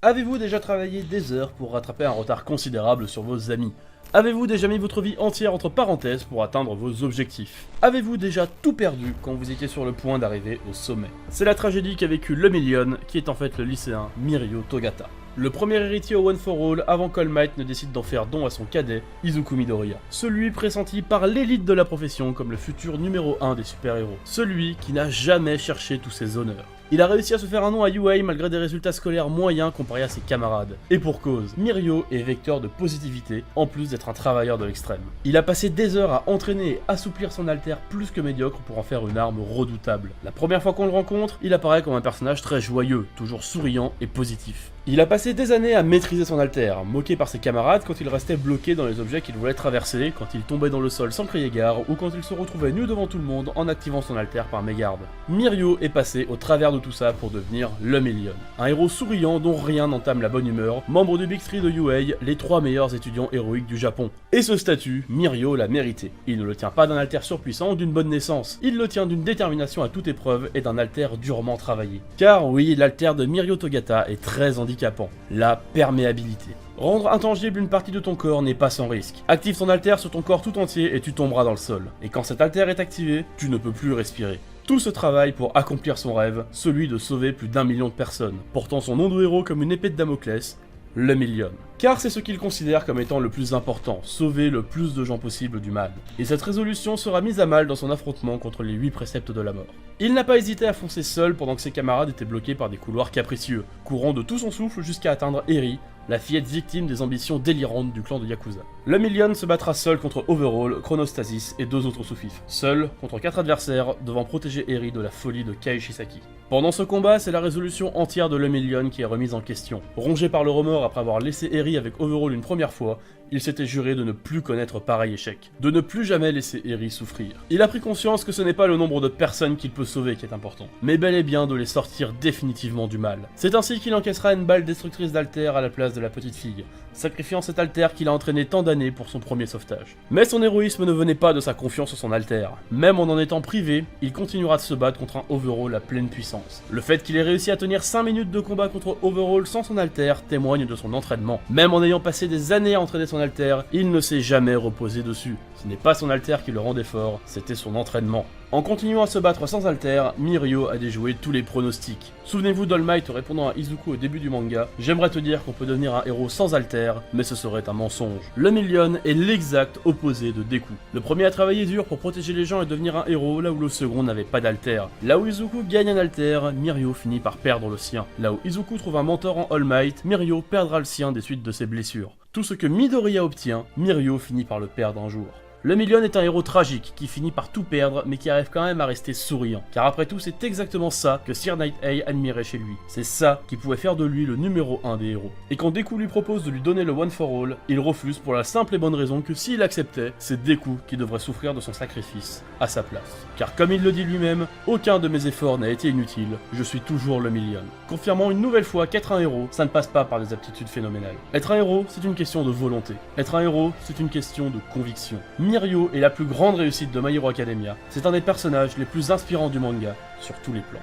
Avez-vous déjà travaillé des heures pour rattraper un retard considérable sur vos amis? Avez-vous déjà mis votre vie entière entre parenthèses pour atteindre vos objectifs? Avez-vous déjà tout perdu quand vous étiez sur le point d'arriver au sommet? C'est la tragédie qu'a vécu le Million, qui est en fait le lycéen Mirio Togata. Le premier héritier au One for All avant qu'All Might ne décide d'en faire don à son cadet, Izuku Midoriya. Celui pressenti par l'élite de la profession comme le futur numéro 1 des super-héros. Celui qui n'a jamais cherché tous ses honneurs. Il a réussi à se faire un nom à UA malgré des résultats scolaires moyens comparés à ses camarades. Et pour cause, Mirio est vecteur de positivité, en plus d'être un travailleur de l'extrême. Il a passé des heures à entraîner et assouplir son alter plus que médiocre pour en faire une arme redoutable. La première fois qu'on le rencontre, il apparaît comme un personnage très joyeux, toujours souriant et positif. Il a passé des années à maîtriser son alter, moqué par ses camarades quand il restait bloqué dans les objets qu'il voulait traverser, quand il tombait dans le sol sans crier gare, ou quand il se retrouvait nu devant tout le monde en activant son alter par mégarde. Mirio est passé au travers de tout ça pour devenir le Million. Un héros souriant dont rien n'entame la bonne humeur, membre du Big Three de UA, les 3 meilleurs étudiants héroïques du Japon. Et ce statut, Mirio l'a mérité. Il ne le tient pas d'un alter surpuissant ou d'une bonne naissance, il le tient d'une détermination à toute épreuve et d'un alter durement travaillé. Car oui, l'alter de Mirio Togata est très handicapant, la perméabilité. Rendre intangible une partie de ton corps n'est pas sans risque. Active ton alter sur ton corps tout entier et tu tomberas dans le sol. Et quand cet alter est activé, tu ne peux plus respirer. Tout ce travail pour accomplir son rêve, celui de sauver plus d'1 million de personnes, portant son nom de héros comme une épée de Damoclès, le Million. Car c'est ce qu'il considère comme étant le plus important, sauver le plus de gens possible du mal. Et cette résolution sera mise à mal dans son affrontement contre les 8 préceptes de la mort. Il n'a pas hésité à foncer seul pendant que ses camarades étaient bloqués par des couloirs capricieux, courant de tout son souffle jusqu'à atteindre Eri, la fillette victime des ambitions délirantes du clan de Yakuza. Le Million se battra seul contre Overhaul, Chronostasis et 2 autres sous-fifs. Seul contre 4 adversaires, devant protéger Eri de la folie de Kai Shisaki. Pendant ce combat, c'est la résolution entière de Le Million qui est remise en question. Rongé par le remords après avoir laissé Eri avec Overhaul une première fois, il s'était juré de ne plus connaître pareil échec, de ne plus jamais laisser Eri souffrir. Il a pris conscience que ce n'est pas le nombre de personnes qu'il peut sauver qui est important, mais bel et bien de les sortir définitivement du mal. C'est ainsi qu'il encaissera une balle destructrice d'alter à la place de la petite fille, sacrifiant cet alter qu'il a entraîné tant d'années pour son premier sauvetage. Mais son héroïsme ne venait pas de sa confiance en son alter. Même en étant privé, il continuera de se battre contre un Overhaul à pleine puissance. Le fait qu'il ait réussi à tenir 5 minutes de combat contre Overhaul sans son alter témoigne de son entraînement. Même en ayant passé des années à entraîner son alter, il ne s'est jamais reposé dessus. Ce n'est pas son alter qui le rendait fort, c'était son entraînement. En continuant à se battre sans alter, Mirio a déjoué tous les pronostics. Souvenez-vous d'All Might répondant à Izuku au début du manga, « J'aimerais te dire qu'on peut devenir un héros sans alter, mais ce serait un mensonge. » Le Million est l'exact opposé de Deku. Le premier a travaillé dur pour protéger les gens et devenir un héros, là où le second n'avait pas d'alter. Là où Izuku gagne un alter, Mirio finit par perdre le sien. Là où Izuku trouve un mentor en All Might, Mirio perdra le sien des suites de ses blessures. Tout ce que Midoriya obtient, Mirio finit par le perdre un jour. Le Million est un héros tragique qui finit par tout perdre mais qui arrive quand même à rester souriant. Car après tout c'est exactement ça que Sir Night-Eye admirait chez lui. C'est ça qui pouvait faire de lui le numéro 1 des héros. Et quand Deku lui propose de lui donner le One for All, il refuse pour la simple et bonne raison que s'il acceptait, c'est Deku qui devrait souffrir de son sacrifice à sa place. Car comme il le dit lui-même, aucun de mes efforts n'a été inutile, je suis toujours le Million. Confirmant une nouvelle fois qu'être un héros, ça ne passe pas par des aptitudes phénoménales. Être un héros, c'est une question de volonté. Être un héros, c'est une question de conviction. Mirio est la plus grande réussite de My Hero Academia. C'est un des personnages les plus inspirants du manga, sur tous les plans.